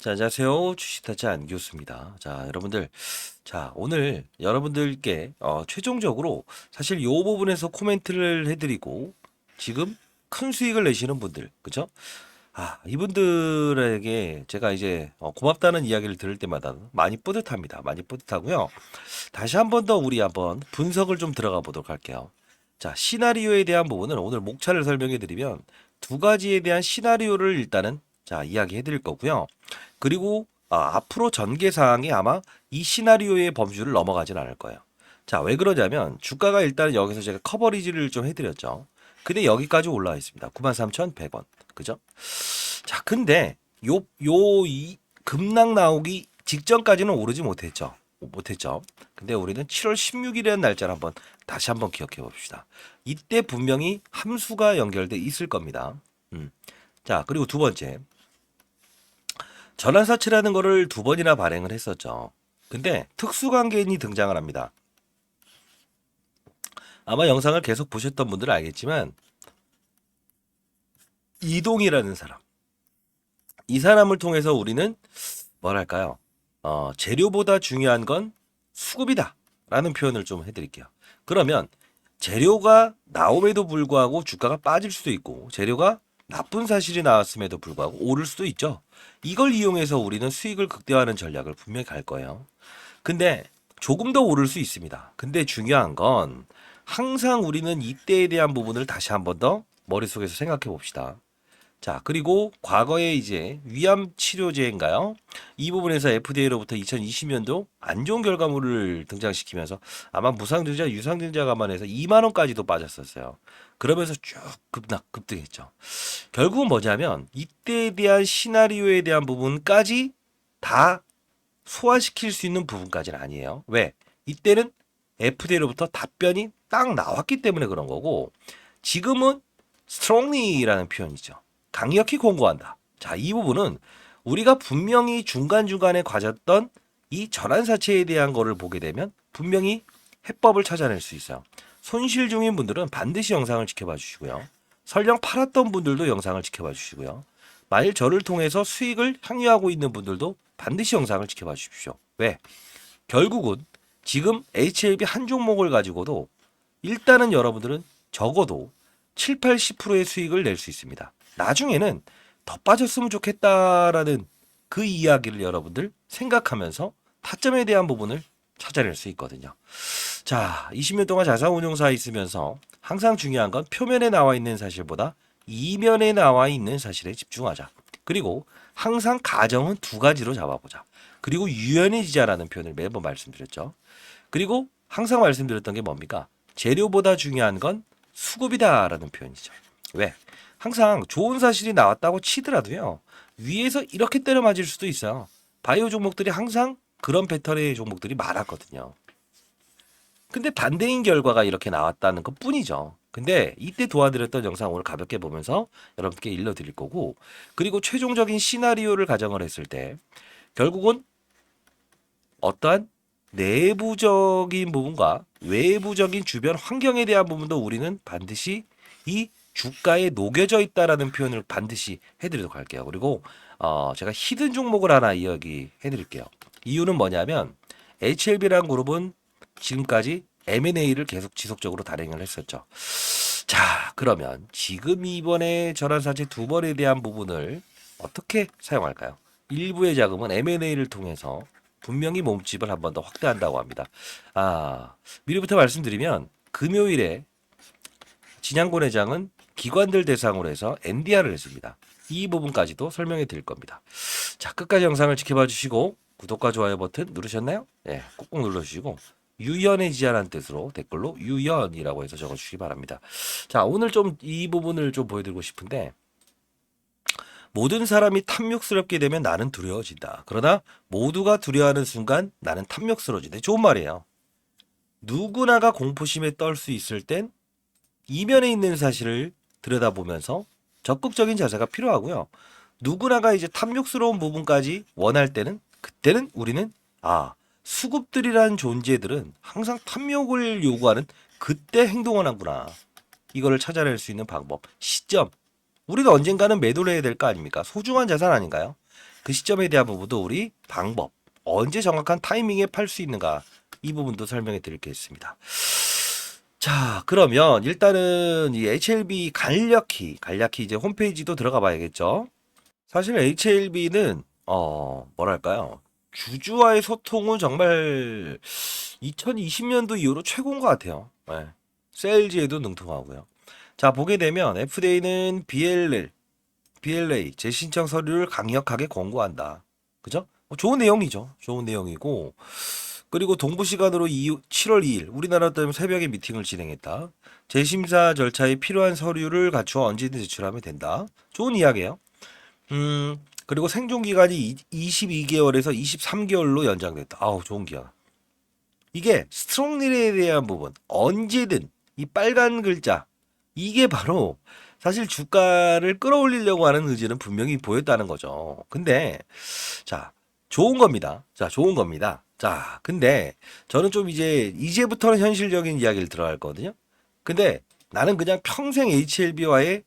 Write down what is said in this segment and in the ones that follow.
자, 안녕하세요. 주식타짜 안교수입니다. 자, 여러분들. 자, 오늘 여러분들께 최종적으로 사실 이 부분에서 코멘트를 해드리고 지금 큰 수익을 내시는 분들, 그죠? 이분들에게 제가 이제 고맙다는 이야기를 들을 때마다 많이 뿌듯합니다. 많이 뿌듯하고요. 다시 한 번 더 우리 한번 분석을 좀 들어가 보도록 할게요. 자, 시나리오에 대한 부분은 오늘 목차를 설명해 드리면 두 가지에 대한 시나리오를 일단은 자, 이야기해 드릴 거고요. 그리고 앞으로 전개 사항이 아마 이 시나리오의 범주를 넘어가진 않을 거예요. 자, 왜 그러냐면 주가가 일단 여기서 제가 커버리지를 좀 해드렸죠. 근데 여기까지 올라와 있습니다. 93,100원. 그죠? 자, 근데 이 급락 나오기 직전까지는 오르지 못했죠. 못했죠. 근데 우리는 7월 16일이라는 날짜를 다시 한번 기억해 봅시다. 이때 분명히 함수가 연결돼 있을 겁니다. 자, 그리고 두 번째. 전환사채라는 거를 두 번이나 발행을 했었죠. 근데 특수관계인이 등장을 합니다. 아마 영상을 계속 보셨던 분들은 알겠지만 이동이라는 사람. 이 사람을 통해서 우리는 뭐랄까요? 재료보다 중요한 건 수급이다. 라는 표현을 좀 해드릴게요. 그러면 재료가 나옴에도 불구하고 주가가 빠질 수도 있고 재료가 나쁜 사실이 나왔음에도 불구하고 오를 수도 있죠. 이걸 이용해서 우리는 수익을 극대화하는 전략을 분명히 갈 거예요. 근데 조금 더 오를 수 있습니다. 근데 중요한 건 항상 우리는 이때에 대한 부분을 다시 한번 더 머릿속에서 생각해 봅시다. 자, 그리고 과거에 이제 위암 치료제인가요? 이 부분에서 FDA로부터 2020년도 안 좋은 결과물을 등장시키면서 아마 무상증자, 유상증자 감안해서 2만 원까지도 빠졌었어요. 그러면서 쭉 급등했죠. 결국은 뭐냐면 이때에 대한 시나리오에 대한 부분까지 다 소화시킬 수 있는 부분까지는 아니에요. 왜? 이때는 FDA로부터 답변이 딱 나왔기 때문에 그런 거고 지금은 strongly라는 표현이죠. 강력히 권고한다. 자, 이 부분은 우리가 분명히 중간중간에 가졌던 이 전환사채에 대한 거를 보게 되면 분명히 해법을 찾아낼 수 있어요. 손실 중인 분들은 반드시 영상을 지켜봐 주시고요. 설령 팔았던 분들도 영상을 지켜봐 주시고요. 만일 저를 통해서 수익을 향유하고 있는 분들도 반드시 영상을 지켜봐 주십시오. 왜? 결국은 지금 HLB 한 종목을 가지고도 일단은 여러분들은 적어도 7, 80%의 수익을 낼 수 있습니다. 나중에는 더 빠졌으면 좋겠다라는 그 이야기를 여러분들 생각하면서 타점에 대한 부분을 찾아낼 수 있거든요. 자, 20년 동안 자산운용사에 있으면서 항상 중요한 건 표면에 나와 있는 사실보다 이면에 나와 있는 사실에 집중하자. 그리고 항상 가정은 두 가지로 잡아보자. 그리고 유연해지자라는 표현을 매번 말씀드렸죠. 그리고 항상 말씀드렸던 게 뭡니까? 재료보다 중요한 건 수급이다라는 표현이죠. 왜? 항상 좋은 사실이 나왔다고 치더라도요. 위에서 이렇게 때려 맞을 수도 있어요. 바이오 종목들이 항상 그런 패턴의 종목들이 많았거든요. 근데 반대인 결과가 이렇게 나왔다는 것 뿐이죠. 근데 이때 도와드렸던 영상 오늘 가볍게 보면서 여러분께 일러드릴 거고, 그리고 최종적인 시나리오를 가정을 했을 때 결국은 어떠한 내부적인 부분과 외부적인 주변 환경에 대한 부분도 우리는 반드시 이 주가에 녹여져 있다라는 표현을 반드시 해드리도록 할게요. 그리고 제가 히든 종목을 하나 이야기해 드릴게요. 이유는 뭐냐면 HLB라는 그룹은 지금까지 M&A를 계속 지속적으로 단행을 했었죠. 자, 그러면 지금 이번에 전환사채 두 번에 대한 부분을 어떻게 사용할까요? 일부의 자금은 M&A를 통해서 분명히 몸집을 한 번 더 확대한다고 합니다. 미리부터 말씀드리면 금요일에 진양권 회장은 기관들 대상으로 해서 NDR을 했습니다. 이 부분까지도 설명해 드릴 겁니다. 자, 끝까지 영상을 지켜봐 주시고 구독과 좋아요 버튼 누르셨나요? 네, 꾹꾹 눌러주시고 유연해지자라는 뜻으로 댓글로 유연이라고 해서 적어주시기 바랍니다. 자, 오늘 좀 이 부분을 좀 보여드리고 싶은데 모든 사람이 탐욕스럽게 되면 나는 두려워진다. 그러나 모두가 두려워하는 순간 나는 탐욕스러워진다. 좋은 말이에요. 누구나가 공포심에 떨 수 있을 땐 이면에 있는 사실을 들여다보면서 적극적인 자세가 필요하고요. 누구나가 이제 탐욕스러운 부분까지 원할 때는 그때는 우리는 수급들이라는 존재들은 항상 탐욕을 요구하는 그때 행동을 하구나. 이거를 찾아낼 수 있는 방법, 시점. 우리는 언젠가는 매도를 해야 될 거 아닙니까? 소중한 자산 아닌가요? 그 시점에 대한 부분도 우리 방법, 언제 정확한 타이밍에 팔 수 있는가, 이 부분도 설명해 드리겠습니다. 자, 그러면 일단은 이 HLB 간략히 이제 홈페이지도 들어가 봐야겠죠. 사실 HLB는 뭐랄까요? 주주와의 소통은 정말 2020년도 이후로 최고인 것 같아요. 네. 세일즈에도 능통하고요. 자, 보게 되면 FDA는 BLA 재신청 서류를 강력하게 권고한다. 그죠? 좋은 내용이죠. 좋은 내용이고, 그리고 동부 시간으로 7월 2일 우리나라 때문에 새벽에 미팅을 진행했다. 재심사 절차에 필요한 서류를 갖추어 언제든 제출하면 된다. 좋은 이야기예요. 그리고 생존 기간이 22개월에서 23개월로 연장됐다. 아우, 좋은 기간. 이게 스트롱릴에 대한 부분, 언제든 이 빨간 글자, 이게 바로 사실 주가를 끌어올리려고 하는 의지는 분명히 보였다는 거죠. 근데 자, 좋은 겁니다. 자, 좋은 겁니다. 자, 근데 저는 좀 이제부터는 현실적인 이야기를 들어갈 거거든요. 근데 나는 그냥 평생 HLB와의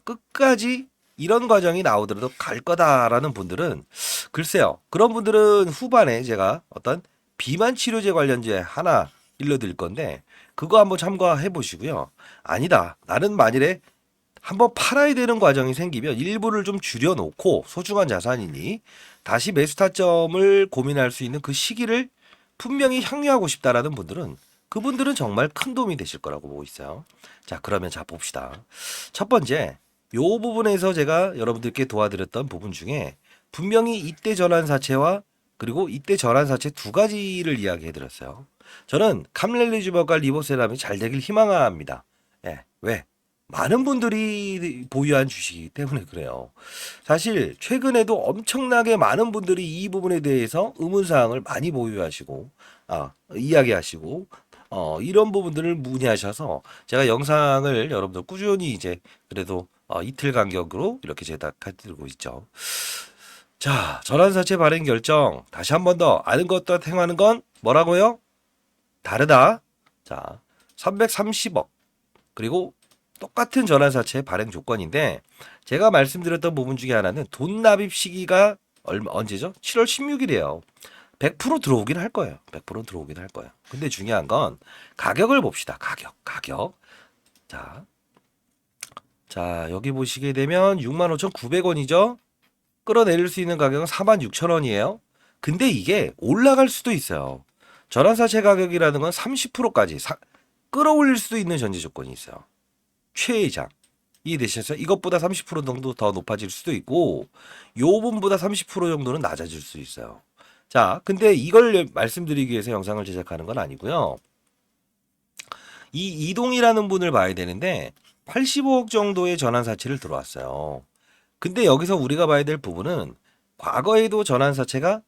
끝까지 이런 과정이 나오더라도 갈 거다라는 분들은, 글쎄요. 그런 분들은 후반에 제가 어떤 비만 치료제 관련제 하나 일러드릴 건데, 그거 한번 참고해 보시고요. 아니다, 나는 만일에 한번 팔아야 되는 과정이 생기면 일부를 좀 줄여놓고, 소중한 자산이니 다시 매수 타점을 고민할 수 있는 그 시기를 분명히 향유하고 싶다라는 분들은, 그분들은 정말 큰 도움이 되실 거라고 보고 있어요. 자, 그러면 자 봅시다. 첫 번째, 요 부분에서 제가 여러분들께 도와드렸던 부분 중에 분명히 이때 전환사채와 그리고 이때 전환사채 두 가지를 이야기해 드렸어요. 저는 감렐리주법과 리보세람이 잘 되길 희망합니다. 예, 왜? 많은 분들이 보유한 주식이기 때문에 그래요. 사실 최근에도 엄청나게 많은 분들이 이 부분에 대해서 의문사항을 많이 보유하시고, 이야기하시고, 이런 부분들을 문의하셔서 제가 영상을 여러분들 꾸준히 그래도 이틀 간격으로 이렇게 제작해드리고 있죠. 자, 전환사채 발행 결정 다시 한 번 더, 아는 것과 행하는 건 뭐라고요? 다르다. 자, 330억 그리고 똑같은 전환사채 발행 조건인데, 제가 말씀드렸던 부분 중에 하나는 돈 납입 시기가 언제죠? 7월 16일이에요. 100% 들어오긴 할 거예요. 100% 들어오긴 할 거예요. 근데 중요한 건 가격을 봅시다. 가격. 자, 여기 보시게 되면 65,900원이죠. 끌어내릴 수 있는 가격은 46,000원이에요. 근데 이게 올라갈 수도 있어요. 전환사채 가격이라는 건 30%까지 끌어올릴 수도 있는 전제 조건이 있어요. 최장. 이해되셨어요? 이것보다 30% 정도 더 높아질 수도 있고, 요 부분보다 30% 정도는 낮아질 수 있어요. 자, 근데 이걸 말씀드리기 위해서 영상을 제작하는 건 아니고요. 이 이동이라는 분을 봐야 되는데 85억 정도의 전환사채를 들어왔어요. 근데 여기서 우리가 봐야 될 부분은 과거에도 전환사채가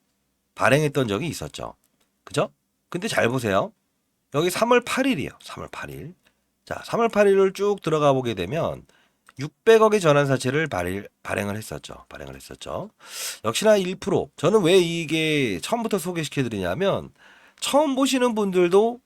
발행했던 적이 있었죠. 그죠? 근데 잘 보세요. 여기 3월 8일이에요. 3월 8일. 자, 3월 8일을 쭉 들어가 보게 되면 600억의 전환사채를 발행을 했었죠. 역시나 1%. 저는 왜 이게 처음부터 소개시켜 드리냐면, 처음 보시는 분들도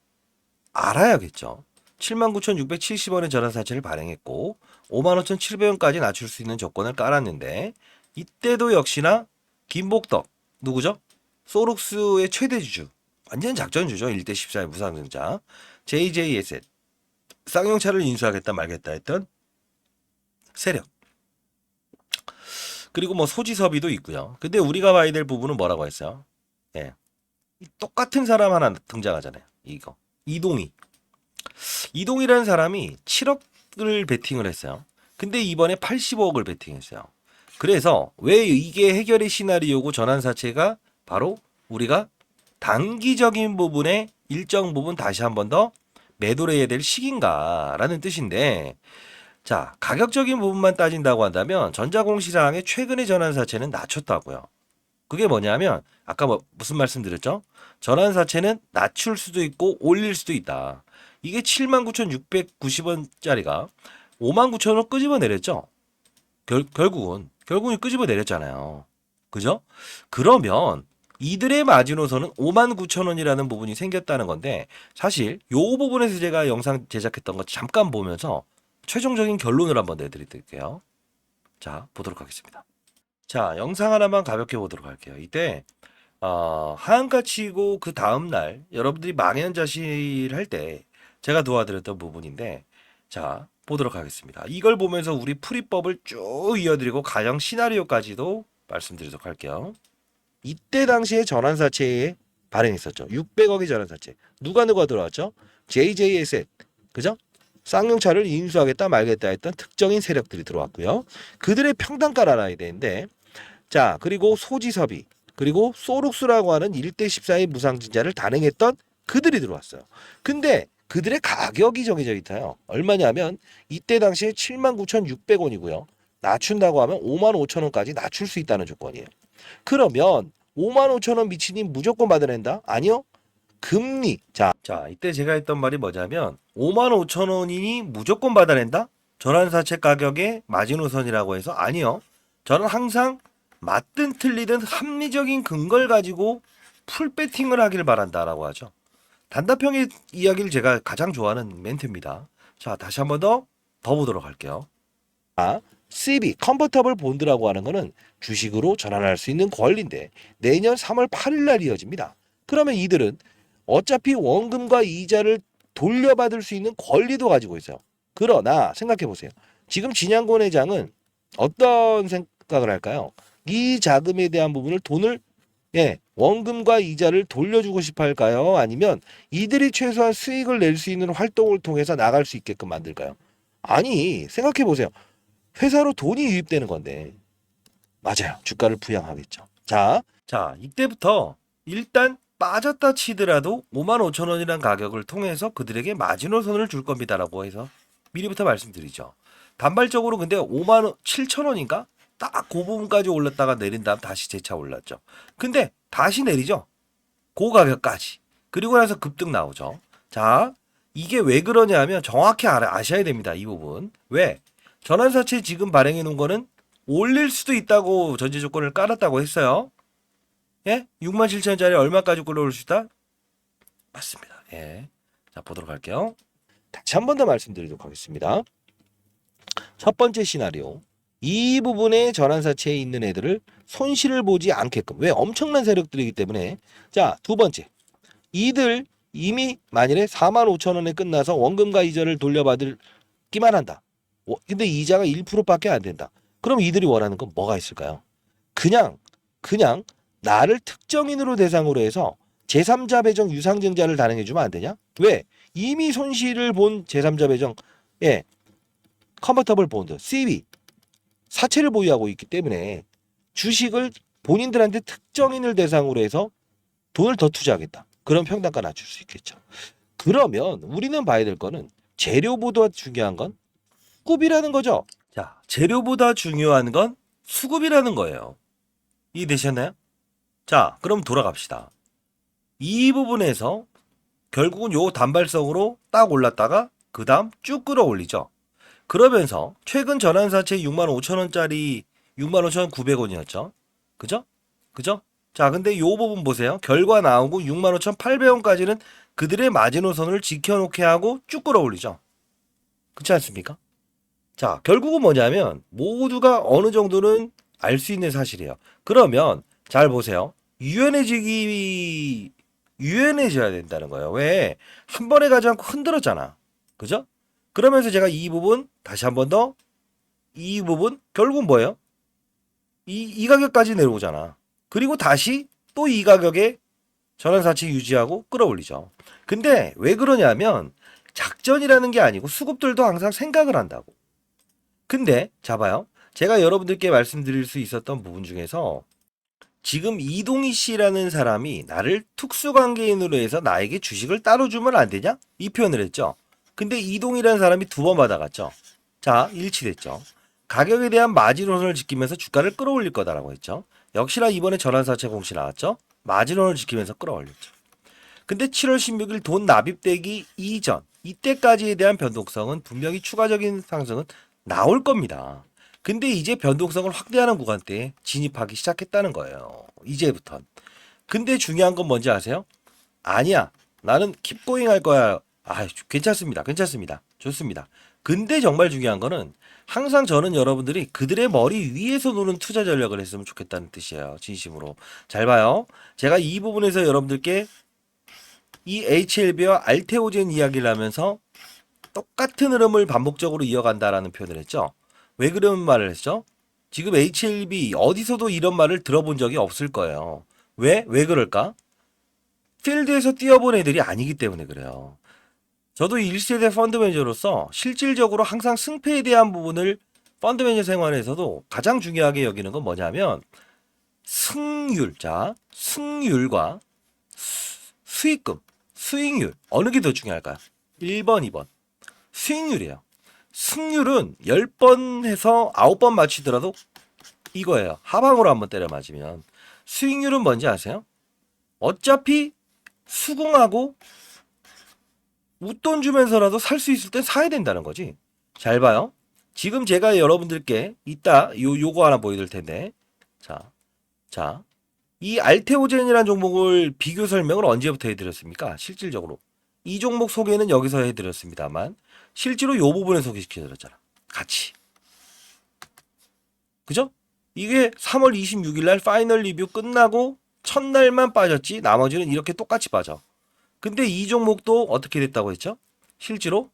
알아야겠죠. 79,670원의 전환사채를 발행했고 55,700원까지 낮출 수 있는 조건을 깔았는데, 이때도 역시나 김복덕 누구죠? 소록스의 최대 주주, 완전 작전주죠. 1대 14의 무상증자 JJ에셋, 쌍용차를 인수하겠다 말겠다 했던 세력, 그리고 뭐 소지섭이도 있고요. 근데 우리가 봐야 될 부분은 뭐라고 했어요? 예, 똑같은 사람 하나 등장하잖아요. 이거 이동이라는 사람이 7억을 베팅을 했어요. 근데 이번에 85억을 베팅했어요. 그래서 왜 이게 해결의 시나리오고 전환사채가 바로 우리가 단기적인 부분에 일정 부분 다시 한 번 더 매도를 해야 될 시기인가라는 뜻인데, 자, 가격적인 부분만 따진다고 한다면 전자공시사항의 최근의 전환사채는 낮췄다고요. 그게 뭐냐면 아까 무슨 말씀드렸죠? 전환사채는 낮출 수도 있고 올릴 수도 있다. 이게 79,690원짜리가 59,000원 끄집어 내렸죠. 결국은 끄집어 내렸잖아요. 그죠? 그러면 이들의 마지노선은 59,000원이라는 부분이 생겼다는 건데, 사실 요 부분에서 제가 영상 제작했던 거 잠깐 보면서 최종적인 결론을 한번 내드릴게요. 자, 보도록 하겠습니다. 자, 영상 하나만 가볍게 보도록 할게요. 이때 하한가 치고 그 다음 날 여러분들이 망연자실할 때 제가 도와드렸던 부분인데, 자, 보도록 하겠습니다. 이걸 보면서 우리 풀이법을 쭉 이어드리고 가정 시나리오까지도 말씀드리도록 할게요. 이때 당시에 전환사채에 발행했었죠. 600억의 전환사채. 누가 들어왔죠? JJSN. 그죠? 쌍용차를 인수하겠다 말겠다 했던 특정인 세력들이 들어왔고요. 그들의 평단가를 알아야 되는데, 자, 그리고 소지섭이, 그리고 소룩스라고 하는 1대 14의 무상증자를 단행했던 그들이 들어왔어요. 근데 그들의 가격이 정해져 있어요. 얼마냐면 이때 당시에 79,600원이고요. 낮춘다고 하면 55,000원까지 낮출 수 있다는 조건이에요. 그러면 55,000원 미치님 무조건 받아낸다? 아니요. 금리. 자, 이때 제가 했던 말이 뭐냐면 55,000원이니 무조건 받아낸다? 전환사채 가격의 마지노선이라고 해서 아니요. 저는 항상 맞든 틀리든 합리적인 근거를 가지고 풀 배팅을 하길 바란다라고 하죠. 단답형의 이야기를 제가 가장 좋아하는 멘트입니다. 자, 다시 한번 더 보도록 할게요. CB, 컨버터블 본드라고 하는 거는 주식으로 전환할 수 있는 권리인데 내년 3월 8일 날 이어집니다. 그러면 이들은 어차피 원금과 이자를 돌려받을 수 있는 권리도 가지고 있어요. 그러나 생각해 보세요. 지금 진양권 회장은 어떤 생각을 할까요? 이 자금에 대한 부분을 돈을 원금과 이자를 돌려주고 싶어 할까요? 아니면 이들이 최소한 수익을 낼 수 있는 활동을 통해서 나갈 수 있게끔 만들까요? 아니, 생각해 보세요. 회사로 돈이 유입되는 건데. 맞아요. 주가를 부양하겠죠. 자, 이때부터 일단 빠졌다 치더라도 55,000원이라는 가격을 통해서 그들에게 마지노선을 줄 겁니다라고 해서 미리부터 말씀드리죠. 단발적으로 근데 57,000원인가? 딱 그 부분까지 올랐다가 내린 다음 다시 재차 올랐죠. 근데 다시 내리죠. 그 가격까지. 그리고 나서 급등 나오죠. 자, 이게 왜 그러냐 하면 정확히 아셔야 됩니다. 이 부분. 왜? 전환사채 지금 발행해 놓은 거는 올릴 수도 있다고 전제 조건을 깔았다고 했어요. 예? 67,000원짜리 얼마까지 끌어올 수 있다? 맞습니다. 예. 자, 보도록 할게요. 다시 한 번 더 말씀드리도록 하겠습니다. 첫 번째 시나리오. 이 부분에 전환사채에 있는 애들을 손실을 보지 않게끔. 왜? 엄청난 세력들이기 때문에. 자, 두 번째. 이들 이미 만일에 45,000원에 끝나서 원금과 이자를 돌려받기만 한다. 근데 이자가 1%밖에 안 된다. 그럼 이들이 원하는 건 뭐가 있을까요? 그냥 나를 특정인으로 대상으로 해서 제3자 배정 유상증자를 단행해 주면 안 되냐? 왜? 이미 손실을 본 제3자 배정 컨버터블 본드 CB 사채를 보유하고 있기 때문에 주식을 본인들한테 특정인을 대상으로 해서 돈을 더 투자하겠다. 그런 평단가 낮출 수 있겠죠. 그러면 우리는 봐야 될 거는 재료보다 중요한 건 수급이라는 거죠. 자, 재료보다 중요한 건 수급이라는 거예요. 이해되셨나요? 자, 그럼 돌아갑시다. 이 부분에서 결국은 요 단발성으로 딱 올랐다가 그 다음 쭉 끌어올리죠. 그러면서 최근 전환사채 65,000원짜리 65,900원이었죠. 그죠? 그죠? 자, 근데 요 부분 보세요. 결과 나오고 65,800원까지는 그들의 마지노선을 지켜놓게 하고 쭉 끌어올리죠. 그렇지 않습니까? 자, 결국은 뭐냐면 모두가 어느 정도는 알 수 있는 사실이에요. 그러면 잘 보세요. 유연해져야 된다는 거예요. 왜? 한 번에 가지 않고 흔들었잖아. 그죠? 그러면서 제가 이 부분 다시 한 번 더 이 부분 결국은 뭐예요? 이 가격까지 내려오잖아. 그리고 다시 또 이 가격에 전환사채 유지하고 끌어올리죠. 근데 왜 그러냐면 작전이라는 게 아니고 수급들도 항상 생각을 한다고. 근데 자봐요. 제가 여러분들께 말씀드릴 수 있었던 부분 중에서 지금 이동희 씨라는 사람이 나를 특수관계인으로 해서 나에게 주식을 따로 주면 안 되냐? 이 표현을 했죠. 근데 이동희라는 사람이 두 번 받아갔죠. 자, 일치됐죠. 가격에 대한 마지노선을 지키면서 주가를 끌어올릴 거다라고 했죠. 역시나 이번에 전환사채 공시 나왔죠. 마지노선을 지키면서 끌어올렸죠. 근데 7월 16일 돈 납입되기 이전 이때까지에 대한 변동성은 분명히 추가적인 상승은 나올 겁니다. 근데 이제 변동성을 확대하는 구간대에 진입하기 시작했다는 거예요. 이제부턴. 근데 중요한 건 뭔지 아세요? 아니야. 나는 킵고잉 할 거야. 괜찮습니다. 좋습니다. 근데 정말 중요한 거는 항상 저는 여러분들이 그들의 머리 위에서 노는 투자 전략을 했으면 좋겠다는 뜻이에요. 진심으로. 잘 봐요. 제가 이 부분에서 여러분들께 이 HLB와 알테오젠 이야기를 하면서 똑같은 흐름을 반복적으로 이어간다라는 표현을 했죠. 왜 그런 말을 했죠? 지금 HLB 어디서도 이런 말을 들어본 적이 없을 거예요. 왜 그럴까? 필드에서 뛰어본 애들이 아니기 때문에 그래요. 저도 1세대 펀드 매니저로서 실질적으로 항상 승패에 대한 부분을 펀드 매니저 생활에서도 가장 중요하게 여기는 건 뭐냐면 승률, 자 승률과 수익금, 수익률 어느 게 더 중요할까요? 1번, 2번. 수익률이에요. 승률은 10번 해서 9번 맞히더라도 이거예요. 하방으로 한번 때려 맞으면. 수익률은 뭔지 아세요? 어차피 수긍하고 웃돈 주면서라도 살 수 있을 땐 사야 된다는 거지. 잘 봐요. 지금 제가 여러분들께 이따 요거 하나 보여드릴 텐데. 자, 이 알테오젠이라는 종목을 비교 설명을 언제부터 해드렸습니까? 실질적으로. 이 종목 소개는 여기서 해드렸습니다만, 실제로 요 부분에 소개시켜드렸잖아. 같이. 그죠? 이게 3월 26일 날 파이널 리뷰 끝나고 첫날만 빠졌지, 나머지는 이렇게 똑같이 빠져. 근데 이 종목도 어떻게 됐다고 했죠? 실제로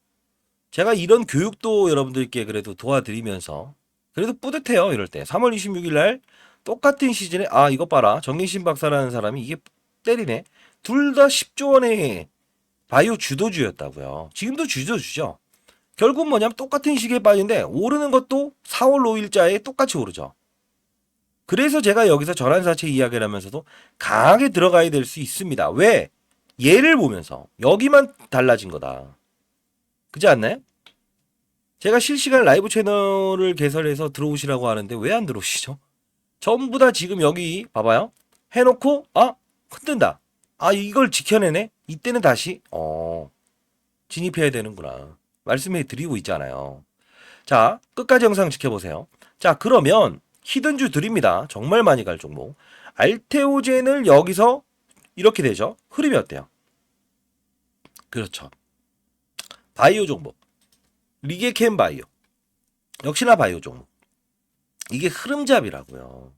제가 이런 교육도 여러분들께 그래도 도와드리면서 그래도 뿌듯해요. 이럴 때 3월 26일 날 똑같은 시즌에 아 이것 봐라 정인신 박사라는 사람이 이게 때리네. 둘 다 10조 원의 바이오 주도주였다고요. 지금도 주도주죠. 결국 뭐냐면 똑같은 시기에 빠진데 오르는 것도 4월 5일자에 똑같이 오르죠. 그래서 제가 여기서 전환사채 이야기를 하면서도 강하게 들어가야 될 수 있습니다. 왜? 얘를 보면서 여기만 달라진 거다. 그지 않나요? 제가 실시간 라이브 채널을 개설해서 들어오시라고 하는데 왜 안 들어오시죠? 전부 다 지금 여기 봐봐요. 해놓고 흔든다. 아 이걸 지켜내네. 이때는 다시 진입해야 되는구나. 말씀해 드리고 있잖아요. 자 끝까지 영상 지켜보세요. 자 그러면 히든주 드립니다. 정말 많이 갈 종목. 알테오젠을 여기서 이렇게 되죠. 흐름이 어때요? 그렇죠. 바이오 종목. 리게캠 바이오. 역시나 바이오 종목. 이게 흐름잡이라고요.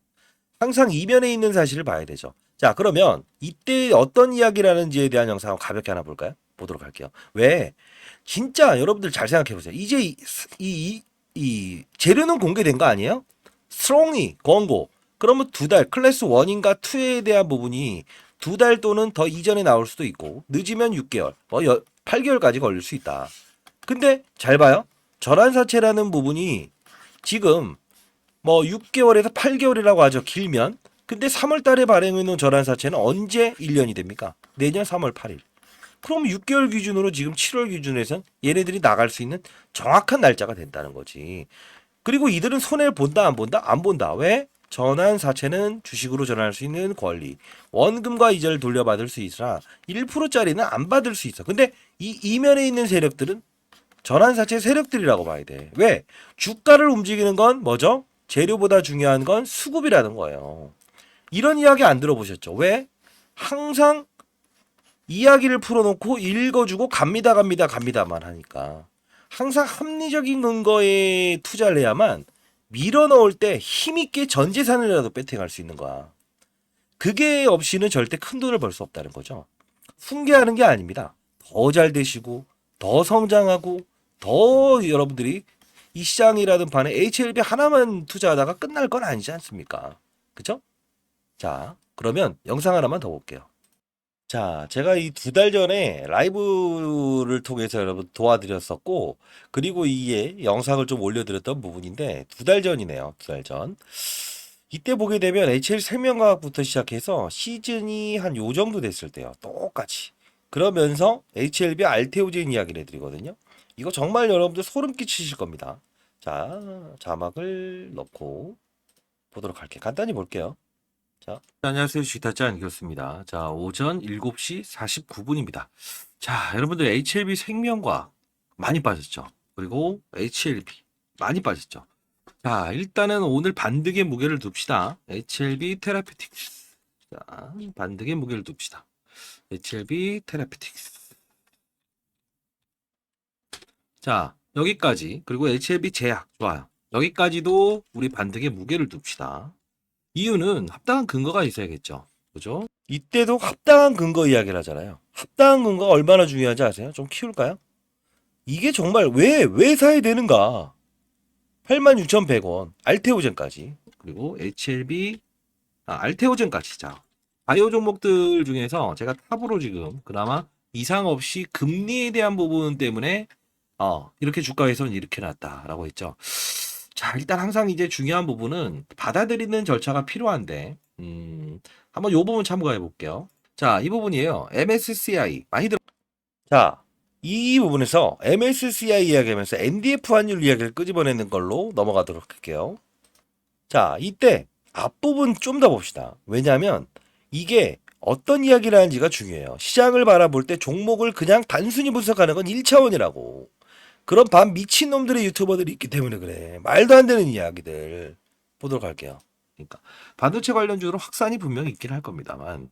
항상 이면에 있는 사실을 봐야 되죠. 자, 그러면 이때 어떤 이야기를 하는지에 대한 영상을 가볍게 하나 볼까요? 보도록 할게요. 왜? 진짜 여러분들 잘 생각해 보세요. 이제 이 재료는 공개된 거 아니에요? 스트롱이 권고. 그러면 2달 클래스 1인가 2에 대한 부분이 2달 또는 더 이전에 나올 수도 있고 늦으면 6개월, 8개월까지 걸릴 수 있다. 근데 잘 봐요. 전환사채라는 부분이 지금 6개월에서 8개월이라고 하죠. 길면. 근데 3월 달에 발행해 놓은 전환사채는 언제 1년이 됩니까? 내년 3월 8일. 그럼 6개월 기준으로 지금 7월 기준에선 얘네들이 나갈 수 있는 정확한 날짜가 된다는 거지. 그리고 이들은 손해를 본다 안 본다? 안 본다. 왜? 전환사채는 주식으로 전환할 수 있는 권리. 원금과 이자를 돌려받을 수 있으나 1%짜리는 안 받을 수 있어. 근데 이 이면에 있는 세력들은 전환사채 세력들이라고 봐야 돼. 왜? 주가를 움직이는 건 뭐죠? 재료보다 중요한 건 수급이라는 거예요. 이런 이야기 안 들어보셨죠? 왜? 항상 이야기를 풀어놓고 읽어주고 갑니다만 하니까. 항상 합리적인 근거에 투자를 해야만 밀어넣을 때 힘있게 전 재산이라도 배팅할 수 있는 거야. 그게 없이는 절대 큰 돈을 벌 수 없다는 거죠. 훈계하는 게 아닙니다. 더 잘 되시고 더 성장하고 더 여러분들이 이 시장이라든 반에 HLB 하나만 투자하다가 끝날 건 아니지 않습니까? 그죠? 자, 그러면 영상 하나만 더 볼게요. 자, 제가 이 2달 전에 라이브를 통해서 여러분 도와드렸었고, 그리고 이게 영상을 좀 올려드렸던 부분인데, 2달 전이네요. 2달 전. 이때 보게 되면 HL 생명과학부터 시작해서 시즌이 한 요 정도 됐을 때요. 똑같이. 그러면서 HLB 알테오젠 이야기를 해드리거든요. 이거 정말 여러분들 소름 끼치실 겁니다. 자, 자막을 넣고 보도록 할게요. 간단히 볼게요. 자, 안녕하세요. 주식타짜 안겼습니다. 자, 오전 7시 49분입니다. 자, 여러분들 HLB 생명과학 많이 빠졌죠. 그리고 HLB 많이 빠졌죠. 자, 일단은 오늘 반등의 무게를 둡시다. HLB 테라피틱스. 자, 반등의 무게를 둡시다. HLB 테라피틱스. 자, 여기까지. 그리고 HLB 제약. 좋아요. 여기까지도 우리 반등의 무게를 둡시다. 이유는 합당한 근거가 있어야겠죠. 그죠? 이때도 합당한 근거 이야기를 하잖아요. 합당한 근거가 얼마나 중요한지 아세요? 좀 키울까요? 이게 정말 왜 사야 되는가? 86,100원. 알테오젠까지. 그리고 HLB, 알테오젠까지. 자, 바이오 종목들 중에서 제가 탑으로 지금 그나마 이상 없이 금리에 대한 부분 때문에 이렇게 주가에서는 이렇게 났다라고 했죠. 자, 일단 항상 이제 중요한 부분은 받아들이는 절차가 필요한데, 한번 요 부분 참고해 볼게요. 자, 이 부분이에요. MSCI. 많이 자, 이 부분에서 MSCI 이야기하면서 NDF 환율 이야기를 끄집어내는 걸로 넘어가도록 할게요. 자, 이때 앞부분 좀 더 봅시다. 왜냐하면 이게 어떤 이야기를 하는지가 중요해요. 시장을 바라볼 때 종목을 그냥 단순히 분석하는 건 1차원이라고. 그런 반 미친놈들의 유튜버들이 있기 때문에 그래. 말도 안 되는 이야기들 보도록 할게요. 그러니까 반도체 관련주로 확산이 분명히 있긴 할 겁니다만,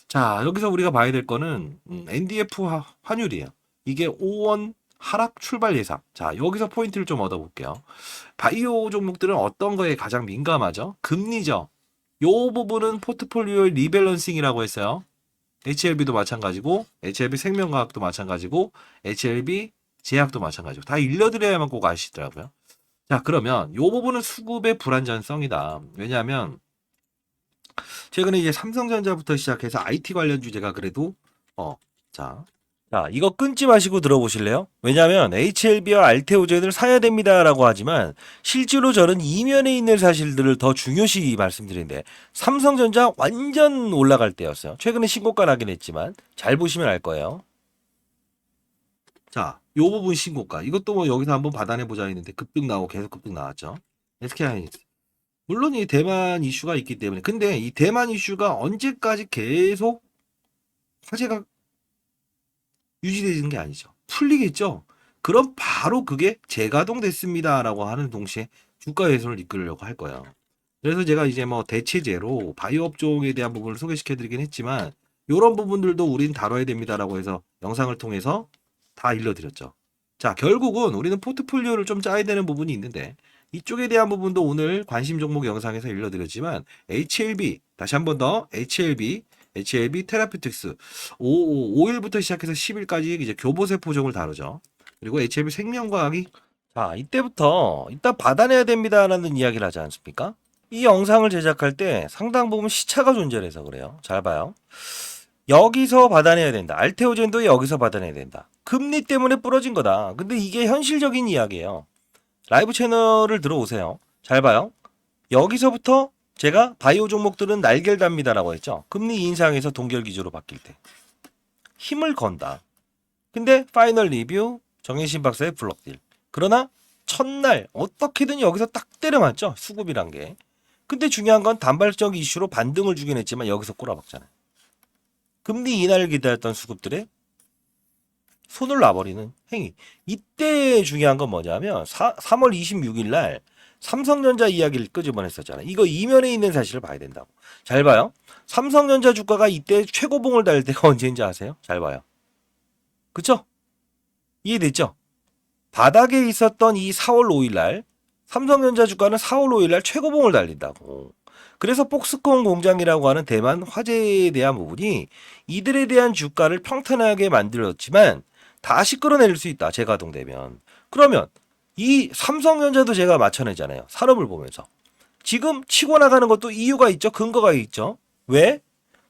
자, 여기서 우리가 봐야 될 거는 NDF 환율이에요. 이게 5원 하락 출발 예상. 자, 여기서 포인트를 좀 얻어볼게요. 바이오 종목들은 어떤 거에 가장 민감하죠? 금리죠. 요 부분은 포트폴리오의 리밸런싱이라고 했어요. HLB도 마찬가지고, HLB 생명과학도 마찬가지고, HLB 제약도 마찬가지고, 다 일러드려야만 꼭 아시더라고요. 자, 그러면 요 부분은 수급의 불안전성이다. 왜냐하면 최근에 이제 삼성전자부터 시작해서 IT 관련 주제가 그래도 자, 이거 끊지 마시고 들어보실래요? 왜냐하면 HLB와 알테오젠을 사야 됩니다라고 하지만 실제로 저는 이면에 있는 사실들을 더 중요시 말씀드리는데, 삼성전자 완전 올라갈 때였어요. 최근에 신고가 나긴 했지만 잘 보시면 알 거예요. 자, 요 부분 신고가. 이것도 뭐 여기서 한번 받아내 보자 했는데 급등 나오고 계속 급등 나왔죠. SK하이닉스. 물론 이 대만 이슈가 있기 때문에, 근데 이 대만 이슈가 언제까지 계속 화제가 유지되는 게 아니죠. 풀리겠죠. 그럼 바로 그게 재가동됐습니다라고 하는 동시에 주가 회선을 이끌려고 할 거예요. 그래서 제가 이제 뭐 대체제로 바이오 업종에 대한 부분을 소개시켜 드리긴 했지만, 이런 부분들도 우린 다뤄야 됩니다라고 해서 영상을 통해서 다 일러드렸죠. 자, 결국은 우리는 포트폴리오를 좀 짜야 되는 부분이 있는데, 이쪽에 대한 부분도 오늘 관심 종목 영상에서 일러드렸지만, HLB, 다시 한번 더, HLB 테라피틱스, 5일부터 시작해서 10일까지 이제 교보세포종을 다루죠. 그리고 HLB 생명과학이, 자, 이때부터 일단 받아내야 됩니다라는 이야기를 하지 않습니까? 이 영상을 제작할 때 상당 부분 시차가 존재해서 그래요. 잘 봐요. 여기서 받아내야 된다. 알테오젠도 여기서 받아내야 된다. 금리 때문에 부러진 거다. 근데 이게 현실적인 이야기예요. 라이브 채널을 들어오세요. 잘 봐요. 여기서부터 제가 바이오 종목들은 날개를 답니다라고 했죠. 금리 인상에서 동결 기조로 바뀔 때 힘을 건다. 근데 파이널 리뷰 정혜신 박사의 블록딜. 그러나 첫날 어떻게든 여기서 딱 때려맞죠. 수급이란 게. 근데 중요한 건 단발적 이슈로 반등을 주긴 했지만 여기서 꼬라박잖아요. 금리 인하를 기다렸던 수급들의 손을 놔버리는 행위. 이때 중요한 건 뭐냐면 3월 26일 날 삼성전자 이야기를 끄집어냈었잖아요. 이거 이면에 있는 사실을 봐야 된다고. 잘 봐요. 삼성전자 주가가 이때 최고봉을 달릴 때가 언제인지 아세요? 잘 봐요. 그쵸? 이해됐죠? 바닥에 있었던 이 4월 5일 날 삼성전자 주가는 4월 5일 날 최고봉을 달린다고. 그래서 폭스콘 공장이라고 하는 대만 화재에 대한 부분이 이들에 대한 주가를 평탄하게 만들었지만 다시 끌어낼 수 있다. 재가동되면. 그러면 이 삼성전자도 제가 맞춰내잖아요. 산업을 보면서. 지금 치고 나가는 것도 이유가 있죠. 근거가 있죠. 왜?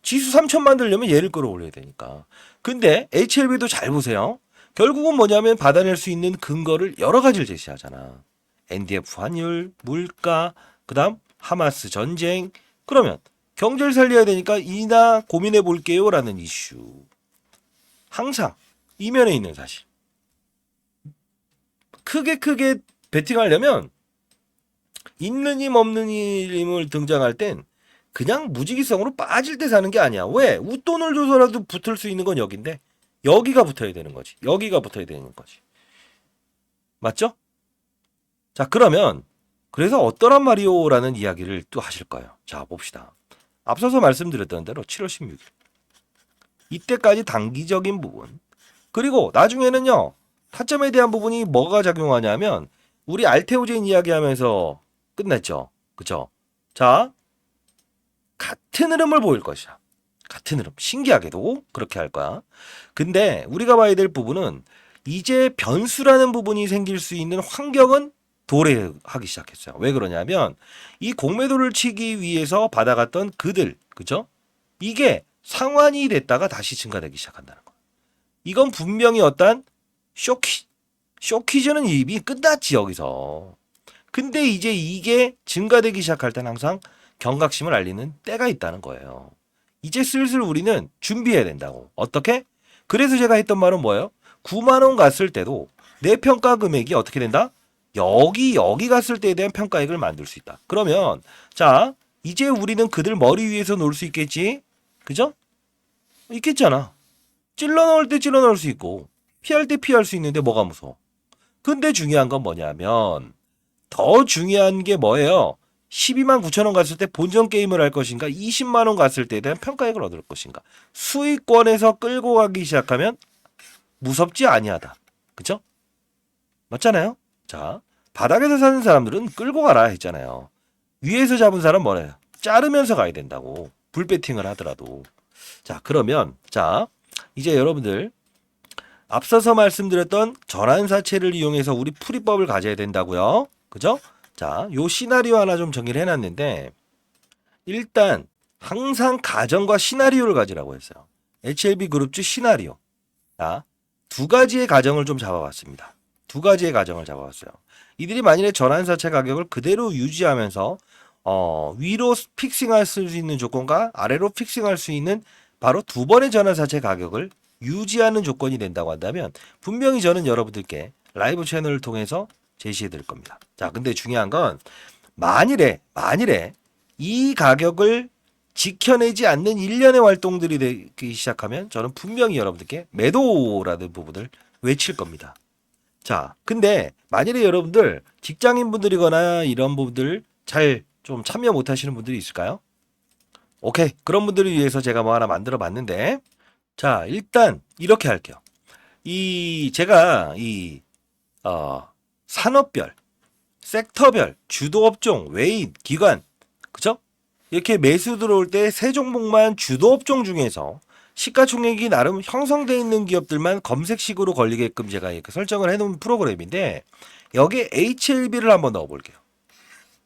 지수 3천 만들려면 얘를 끌어올려야 되니까. 근데 HLB도 잘 보세요. 결국은 뭐냐면 받아낼 수 있는 근거를 여러 가지를 제시하잖아. NDF 환율, 물가, 그 다음 하마스 전쟁. 그러면 경제를 살려야 되니까 이나 고민해 볼게요 라는 이슈. 항상 이면에 있는 사실. 크게 베팅하려면 있는 힘 없는 힘을 등장할 땐 그냥 무지기성으로 빠질 때 사는 게 아니야. 왜? 웃돈을 줘서라도 붙을 수 있는 건 여긴데 여기가 붙어야 되는 거지. 여기가 붙어야 되는 거지. 맞죠? 자, 그러면 그래서 어떠란 말이오라는 이야기를 또 하실 거예요. 자, 봅시다. 앞서서 말씀드렸던 대로 7월 16일. 이때까지 단기적인 부분. 그리고 나중에는요. 타점에 대한 부분이 뭐가 작용하냐면 우리 알테오젠 이야기하면서 끝냈죠. 그쵸? 자, 같은 흐름을 보일 것이야. 같은 흐름. 신기하게도 그렇게 할 거야. 근데 우리가 봐야 될 부분은 이제 변수라는 부분이 생길 수 있는 환경은 도래하기 시작했어요. 왜 그러냐면 이 공매도를 치기 위해서 받아갔던 그들, 그죠? 이게 상환이 됐다가 다시 증가되기 시작한다는 거. 이건 분명히 어떤 쇼키즈는 이미 끝났지 여기서. 근데 이제 이게 증가되기 시작할 땐 항상 경각심을 알리는 때가 있다는 거예요. 이제 슬슬 우리는 준비해야 된다고. 어떻게? 그래서 제가 했던 말은 뭐예요? 9만 원 갔을 때도 내 평가 금액이 어떻게 된다? 여기 갔을 때에 대한 평가액을 만들 수 있다. 그러면 자, 이제 우리는 그들 머리 위에서 놀 수 있겠지? 그죠? 있겠잖아. 찔러 넣을 때 찔러 넣을 수 있고 피할 때 피할 수 있는데 뭐가 무서워? 근데 중요한 건 뭐냐면 더 중요한 게 뭐예요? 12만 9천 원 갔을 때 본전 게임을 할 것인가? 20만 원 갔을 때에 대한 평가액을 얻을 것인가? 수익권에서 끌고 가기 시작하면 무섭지 아니하다. 그쵸? 맞잖아요? 자, 바닥에서 사는 사람들은 끌고 가라 했잖아요. 위에서 잡은 사람 뭐래요? 자르면서 가야 된다고. 불배팅을 하더라도. 자, 그러면 자, 이제 여러분들 앞서서 말씀드렸던 전환사채를 이용해서 우리 풀이법을 가져야 된다고요. 그죠? 자, 요 시나리오 하나 좀 정리를 해놨는데 일단 항상 가정과 시나리오를 가지라고 했어요. HLB 그룹주 시나리오. 자, 두 가지의 가정을 좀 잡아봤습니다. 두 가지의 가정을 잡아봤어요. 이들이 만일에 전환사채 가격을 그대로 유지하면서 위로 픽싱할 수 있는 조건과 아래로 픽싱할 수 있는 바로 두 번의 전환사채 가격을 유지하는 조건이 된다고 한다면 분명히 저는 여러분들께 라이브 채널을 통해서 제시해 드릴 겁니다. 자, 근데 중요한 건 만일에 이 가격을 지켜내지 않는 일련의 활동들이 되기 시작하면 저는 분명히 여러분들께 매도라는 부분을 외칠 겁니다. 자, 근데 만일에 여러분들 직장인분들이거나 이런 분들 잘 좀 참여 못 하시는 분들이 있을까요? 오케이. 그런 분들을 위해서 제가 뭐 하나 만들어 봤는데 자, 일단 이렇게 할게요. 제가 산업별, 섹터별, 주도업종, 외인, 기관, 그죠? 이렇게 매수 들어올 때 세 종목만 주도업종 중에서 시가총액이 나름 형성되어 있는 기업들만 검색식으로 걸리게끔 제가 이렇게 설정을 해놓은 프로그램인데 여기에 HLB를 한번 넣어볼게요.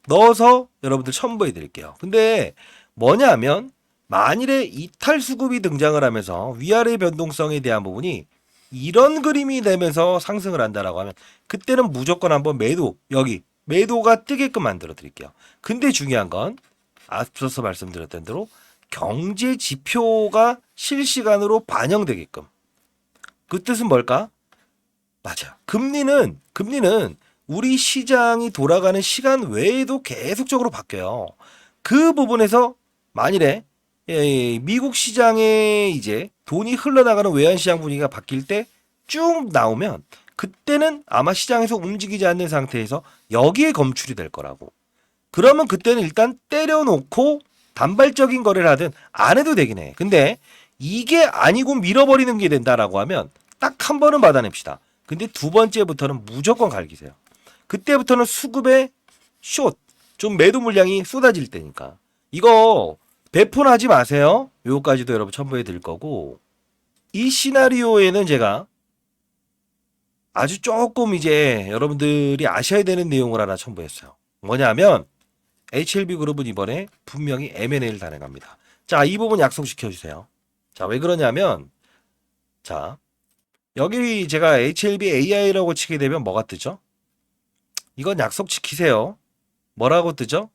넣어서 여러분들 첨부해 드릴게요. 근데 뭐냐면 만일에 이탈 수급이 등장을 하면서 위아래 변동성에 대한 부분이 이런 그림이 되면서 상승을 한다라고 하면 그때는 무조건 한번 매도가 뜨게끔 만들어 드릴게요. 근데 중요한 건 앞서서 말씀드렸던 대로 경제 지표가 실시간으로 반영되게끔. 그 뜻은 뭘까? 맞아. 금리는 우리 시장이 돌아가는 시간 외에도 계속적으로 바뀌어요. 그 부분에서 만일에 미국 시장에 이제 돈이 흘러나가는 외환시장 분위기가 바뀔 때 쭉 나오면 그때는 아마 시장에서 움직이지 않는 상태에서 여기에 검출이 될 거라고. 그러면 그때는 일단 때려놓고 단발적인 거래를 하든 안 해도 되긴 해. 근데 이게 아니고 밀어버리는 게 된다라고 하면 딱 한 번은 받아냅시다. 근데 두 번째부터는 무조건 갈기세요. 그때부터는 수급에 좀 매도 물량이 쏟아질 때니까. 이거 배분하지 마세요. 요거까지도 여러분 첨부해 드릴 거고 이 시나리오에는 제가 아주 조금 이제 여러분들이 아셔야 되는 내용을 하나 첨부했어요. 뭐냐면 HLB 그룹은 이번에 분명히 M&A를 단행합니다. 자, 이 부분 약속시켜 주세요. 자, 왜 그러냐면 자, 여기 제가 HLB AI라고 치게 되면 뭐가 뜨죠? 이건 약속 지키세요. 뭐라고 뜨죠?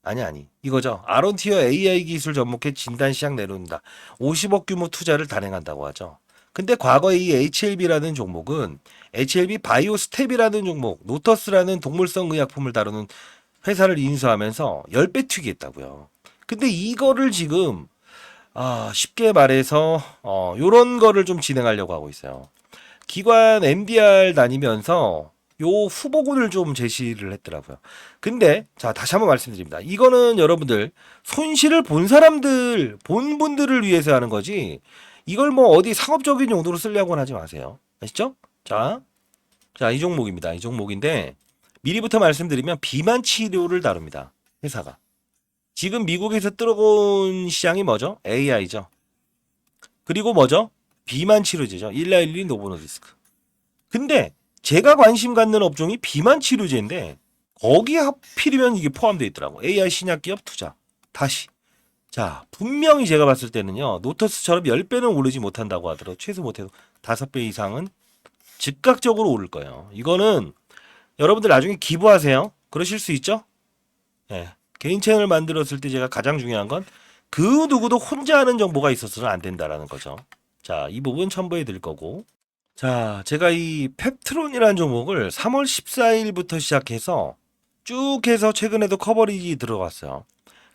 아니. 이거죠. 아론티어 AI 기술 접목해 진단 시장 내놓는다. 50억 규모 투자를 단행한다고 하죠. 근데 과거에 이 HLB라는 종목은 HLB 바이오 스텝이라는 종목, 노터스라는 동물성 의약품을 다루는 회사를 인수하면서 10배 투기했다고요. 근데 이거를 지금 쉽게 말해서 요런 거를 좀 진행하려고 하고 있어요. 기관 MDR 다니면서 요 후보군을 좀 제시를 했더라고요. 근데 자, 다시 한번 말씀드립니다. 이거는 여러분들 손실을 본 분들을 위해서 하는 거지 이걸 뭐 어디 상업적인 용도로 쓰려고는 하지 마세요. 아시죠? 자, 이 종목입니다. 이 종목인데 미리부터 말씀드리면 비만 치료를 다룹니다. 회사가. 지금 미국에서 들어온 시장이 뭐죠? AI죠. 그리고 뭐죠? 비만 치료제죠. 1112 노보노디스크. 근데 제가 관심 갖는 업종이 비만 치료제인데 거기에 하필이면 이게 포함되어 있더라고. AI 신약 기업 투자. 다시. 자, 분명히 제가 봤을 때는요. 노터스처럼 10배는 오르지 못한다고 하더라도 최소 못해도 5배 이상은 즉각적으로 오를 거예요. 이거는 여러분들 나중에 기부하세요. 그러실 수 있죠? 예. 개인 채널 만들었을 때 제가 가장 중요한 건 그 누구도 혼자 하는 정보가 있어서는 안 된다라는 거죠. 자, 이 부분 첨부해 드릴 거고. 자, 제가 이 펩트론이라는 종목을 3월 14일부터 시작해서 쭉 해서 최근에도 커버리지 들어갔어요.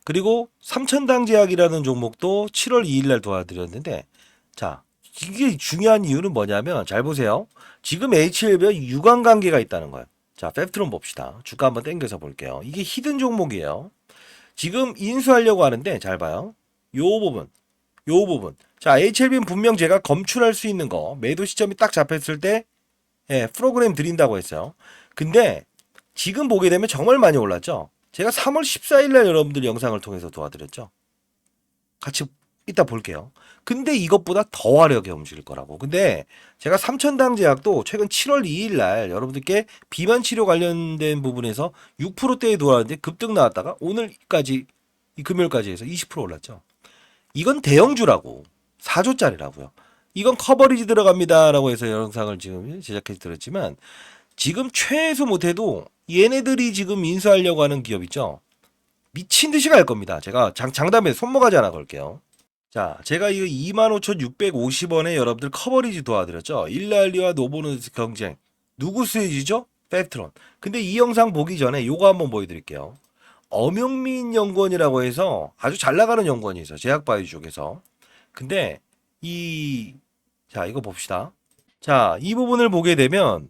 그리고 삼천당 제약이라는 종목도 7월 2일 날 도와드렸는데, 자, 이게 중요한 이유는 뭐냐면 잘 보세요. 지금 HLB와 유관 관계가 있다는 거예요. 자, 펩트론 봅시다. 주가 한번 당겨서 볼게요. 이게 히든 종목이에요. 지금 인수하려고 하는데 잘 봐요. 요 부분. 자, HLB는 분명 제가 검출할 수 있는 거 매도 시점이 딱 잡혔을 때 프로그램 드린다고 했어요. 근데 지금 보게 되면 정말 많이 올랐죠. 제가 3월 14일 날 여러분들 영상을 통해서 도와드렸죠. 같이 이따 볼게요. 근데 이것보다 더 화려하게 움직일 거라고. 근데 제가 삼천당 제약도 최근 7월 2일 날 여러분들께 비만 치료 관련된 부분에서 6%대에 돌아왔는데 급등 나왔다가 오늘까지 이 금요일까지 해서 20% 올랐죠. 이건 대형주라고. 4조짜리라고요. 이건 커버리지 들어갑니다라고 해서 영상을 지금 제작해서 드렸지만 지금 최소 못해도 얘네들이 지금 인수하려고 하는 기업 있죠. 미친 듯이 갈 겁니다. 제가 장담에 손모가지 하나 걸게요. 자, 제가 이거 25,650원에 여러분들 커버리지 도와드렸죠. 일랄리와 노보노스 경쟁. 누구 수혜지죠? 펩트론. 근데 이 영상 보기 전에 요거 한번 보여드릴게요. 엄영민 연구원이라고 해서 아주 잘 나가는 연구원이 있어요. 제약바이오 쪽에서. 근데 자, 이거 봅시다. 자, 이 부분을 보게 되면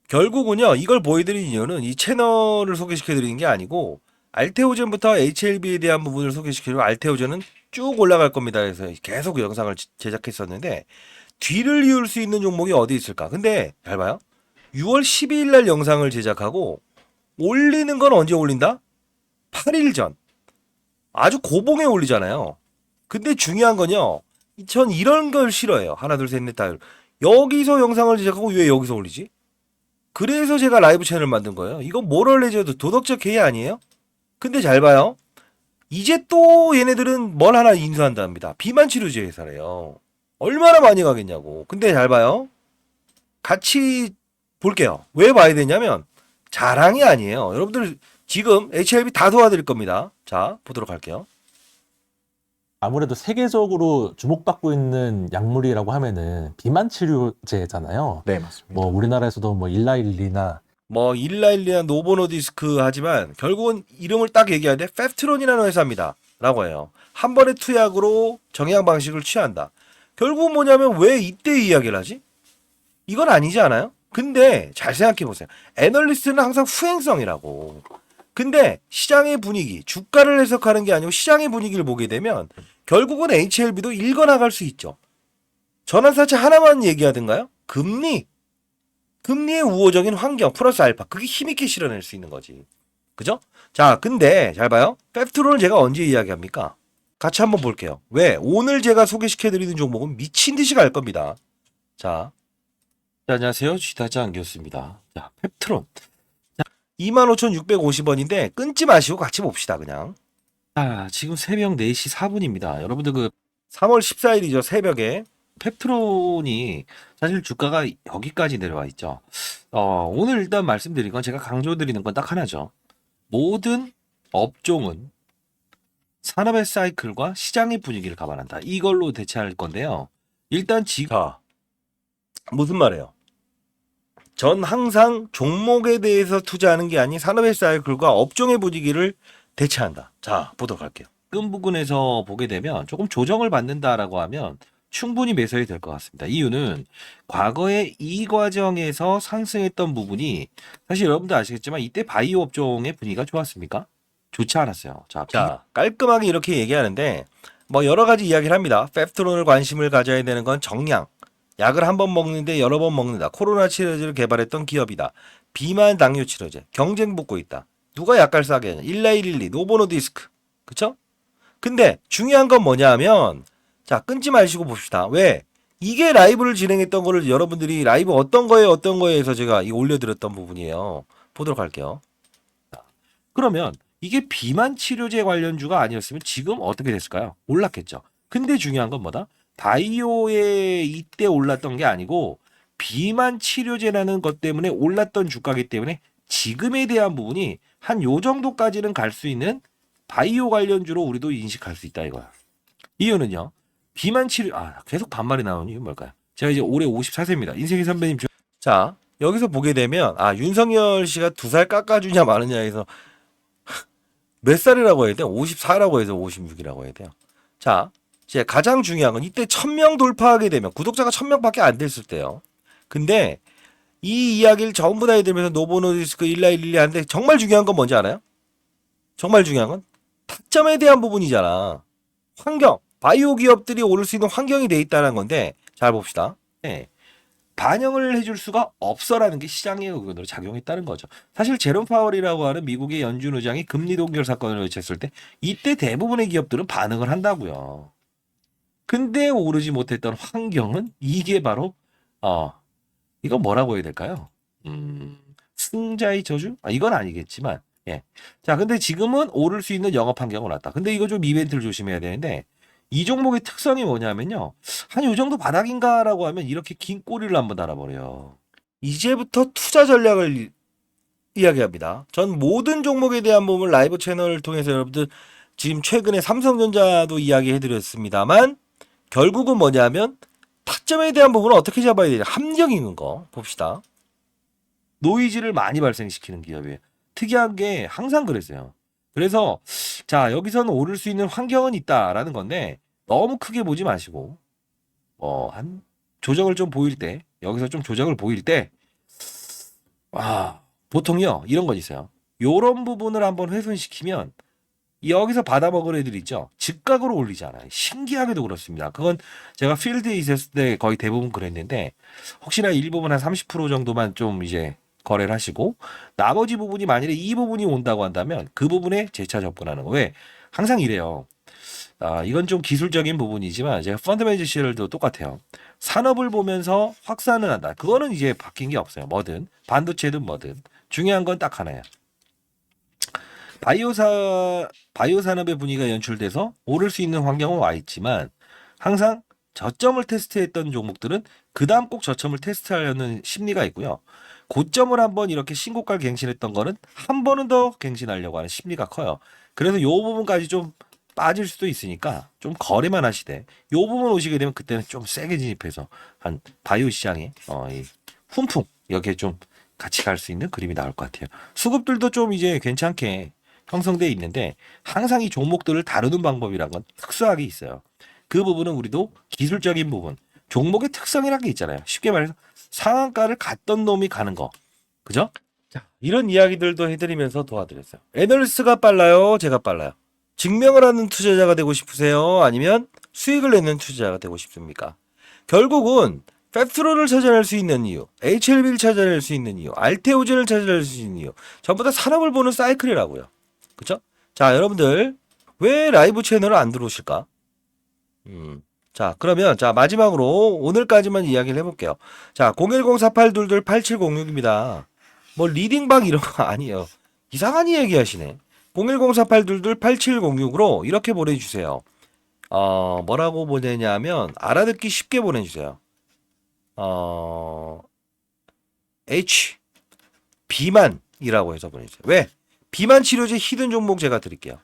결국은요, 이걸 보여드린 이유는 이 채널을 소개시켜드리는 게 아니고 알테오젠부터 HLB에 대한 부분을 소개시키려고 알테오젠은 쭉 올라갈 겁니다. 그래서 계속 영상을 제작했었는데 뒤를 이을 수 있는 종목이 어디 있을까? 근데 잘 봐요. 6월 12일 날 영상을 제작하고 올리는 건 언제 올린다? 8일 전. 아주 고봉에 올리잖아요. 근데 중요한 건요. 전 이런 걸 싫어해요. 하나, 둘, 셋, 넷, 다. 여기서 영상을 제작하고 왜 여기서 올리지? 그래서 제가 라이브 채널 만든 거예요. 이건 모럴 레저드 도덕적 해이 아니에요? 근데 잘 봐요. 이제 또 얘네들은 뭘 하나 인수한답니다. 비만 치료제 회사래요. 얼마나 많이 가겠냐고. 근데 잘 봐요. 같이 볼게요. 왜 봐야 되냐면 자랑이 아니에요. 여러분들 지금 HLB 다 도와드릴 겁니다. 자, 보도록 할게요. 아무래도 세계적으로 주목받고 있는 약물이라고 하면은 비만 치료제잖아요. 네, 맞습니다. 뭐 우리나라에서도 뭐 일라일리나 뭐 일라일리아 노보노디스크 하지만 결국은 이름을 딱 얘기해야 돼. 펩트론이라는 회사입니다. 라고 해요. 한 번의 투약으로 정약 방식을 취한다. 결국은 뭐냐면 왜 이때 이야기를 하지? 이건 아니지 않아요? 근데 잘 생각해 보세요. 애널리스트는 항상 후행성이라고. 근데 시장의 분위기, 주가를 해석하는 게 아니고 시장의 분위기를 보게 되면 결국은 HLB도 읽어나갈 수 있죠. 전환사채 하나만 얘기하든가요? 금리의 우호적인 환경 플러스 알파. 그게 힘있게 실현할 수 있는 거지. 그죠? 자, 근데 잘 봐요. 펩트론을 제가 언제 이야기합니까? 같이 한번 볼게요. 왜? 오늘 제가 소개시켜드리는 종목은 미친 듯이 갈 겁니다. 자, 안녕하세요. 쥐다지 안겼습니다. 자, 펩트론. 25,650원인데 끊지 마시고 같이 봅시다, 그냥. 자, 지금 새벽 4시 4분입니다. 여러분들 3월 14일이죠, 새벽에. 펩트론이 사실 주가가 여기까지 내려와 있죠. 오늘 일단 말씀드린 건 제가 강조드리는 건 딱 하나죠. 모든 업종은 산업의 사이클과 시장의 분위기를 감안한다. 이걸로 대체할 건데요. 일단 무슨 말이에요? 전 항상 종목에 대해서 투자하는 게 아닌 산업의 사이클과 업종의 분위기를 대체한다. 자, 보도록 할게요. 끈 부분에서 보게 되면 조금 조정을 받는다라고 하면 충분히 매수해도 될 것 같습니다. 이유는 과거에 이 과정에서 상승했던 부분이 사실 여러분들 아시겠지만 이때 바이오 업종의 분위기가 좋았습니까? 좋지 않았어요. 자, 깔끔하게 이렇게 얘기하는데 뭐 여러 가지 이야기를 합니다. 펩트론을 관심을 가져야 되는 건 정량, 약을 한 번 먹는데 여러 번 먹는다. 코로나 치료제를 개발했던 기업이다. 비만 당뇨 치료제. 경쟁 붙고 있다. 누가 약값 싸게 하냐. 19112 노보노디스크. 그쵸? 근데 중요한 건 뭐냐 하면 자 끊지 마시고 봅시다. 왜? 이게 라이브를 진행했던 거를 여러분들이 라이브 어떤 거에 해서 제가 이 올려드렸던 부분이에요. 보도록 할게요. 그러면 이게 비만 치료제 관련주가 아니었으면 지금 어떻게 됐을까요? 올랐겠죠. 근데 중요한 건 뭐다? 바이오에 이때 올랐던 게 아니고 비만 치료제라는 것 때문에 올랐던 주가기 때문에 지금에 대한 부분이 한 요 정도까지는 갈 수 있는 바이오 관련주로 우리도 인식할 수 있다 이거야. 이유는요. 비만 치료 계속 반말이 나오는 이유 뭘까요? 제가 이제 올해 54세입니다. 인생의 선배님 자 여기서 보게 되면 윤석열 씨가 2살 깎아주냐 마느냐 해서 몇 살이라고 해야 돼요? 54라고 해서 56이라고 해야 돼요. 자 이제 가장 중요한 건 이때 1000명 돌파하게 되면 구독자가 1000명밖에 안 됐을 때요. 근데 이 이야기를 전부 다 해드리면서 노보노디스크 19112 하는데 정말 중요한 건 뭔지 알아요? 정말 중요한 건 타점에 대한 부분이잖아. 환경, 바이오 기업들이 오를 수 있는 환경이 돼 있다는 건데 잘 봅시다. 네. 반영을 해줄 수가 없어라는 게 시장의 의견으로 작용했다는 거죠. 사실 제롬 파월이라고 하는 미국의 연준 의장이 금리 동결 사건을 외쳤을 때 이때 대부분의 기업들은 반응을 한다고요. 근데 오르지 못했던 환경은 이게 바로 이건 뭐라고 해야 될까요? 승자의 저주? 이건 아니겠지만 예. 자, 근데 지금은 오를 수 있는 영업 환경은 왔다. 근데 이거 좀 이벤트를 조심해야 되는데 이 종목의 특성이 뭐냐면요. 한 요 정도 바닥인가라고 하면 이렇게 긴 꼬리를 한번 달아버려요. 이제부터 투자 전략을 이야기합니다. 전 모든 종목에 대한 부분을 라이브 채널을 통해서 여러분들 지금 최근에 삼성전자도 이야기해드렸습니다만 결국은 뭐냐면 타점에 대한 부분을 어떻게 잡아야 되냐. 함정 있는 거 봅시다. 노이즈를 많이 발생시키는 기업이에요. 특이한 게 항상 그랬어요. 그래서 자 여기서는 오를 수 있는 환경은 있다라는 건데 너무 크게 보지 마시고 한 조정을 좀 보일 때 여기서 좀 조정을 보일 때 보통요 이런 건 있어요. 요런 부분을 한번 훼손시키면 여기서 받아먹을 애들 있죠. 즉각으로 올리잖아요. 신기하게도 그렇습니다. 그건 제가 필드에 있었을 때 거의 대부분 그랬는데 혹시나 일부분 한 30% 정도만 좀 이제 거래를 하시고 나머지 부분이 만일에 이 부분이 온다고 한다면 그 부분에 재차 접근하는 거. 왜? 항상 이래요. 이건 좀 기술적인 부분이지만 제가 펀더멘tal 시절도 똑같아요. 산업을 보면서 확산을 한다. 그거는 이제 바뀐 게 없어요. 뭐든 반도체든 뭐든 중요한 건 딱 하나야. 바이오 산업의 분위기가 연출돼서 오를 수 있는 환경은 와 있지만 항상 저점을 테스트했던 종목들은 그 다음 꼭 저점을 테스트하려는 심리가 있고요. 고점을 한번 이렇게 신고가를 갱신했던 거는 한 번은 더 갱신하려고 하는 심리가 커요. 그래서 요 부분까지 좀 빠질 수도 있으니까 좀 거래만 하시되 요 부분 오시게 되면 그때는 좀 세게 진입해서 한 바이오 시장에 이 훈풍 여기에 좀 같이 갈 수 있는 그림이 나올 것 같아요. 수급들도 좀 이제 괜찮게 형성돼 있는데 항상 이 종목들을 다루는 방법이란 건 특수하게 있어요. 그 부분은 우리도 기술적인 부분, 종목의 특성이란 게 있잖아요. 쉽게 말해서 상한가를 갔던 놈이 가는 거. 그죠? 자, 이런 이야기들도 해드리면서 도와드렸어요. 애널리스트가 빨라요? 제가 빨라요? 증명을 하는 투자자가 되고 싶으세요? 아니면 수익을 내는 투자자가 되고 싶습니까? 결국은 팩트로를 찾아낼 수 있는 이유, HLB를 찾아낼 수 있는 이유, 알테오젠을 찾아낼 수 있는 이유 전부 다 산업을 보는 사이클이라고요. 그쵸? 자, 여러분들 왜 라이브 채널을 안 들어오실까? 자, 그러면 자 마지막으로 오늘까지만 이야기를 해볼게요. 자, 01048228706입니다. 뭐 리딩방 이런 거 아니에요. 이상한 이야기 하시네. 01048228706으로 이렇게 보내주세요. 뭐라고 보내냐면 알아듣기 쉽게 보내주세요. H 비만이라고 해서 보내주세요. 왜? 비만 치료제 히든 종목 제가 드릴게요.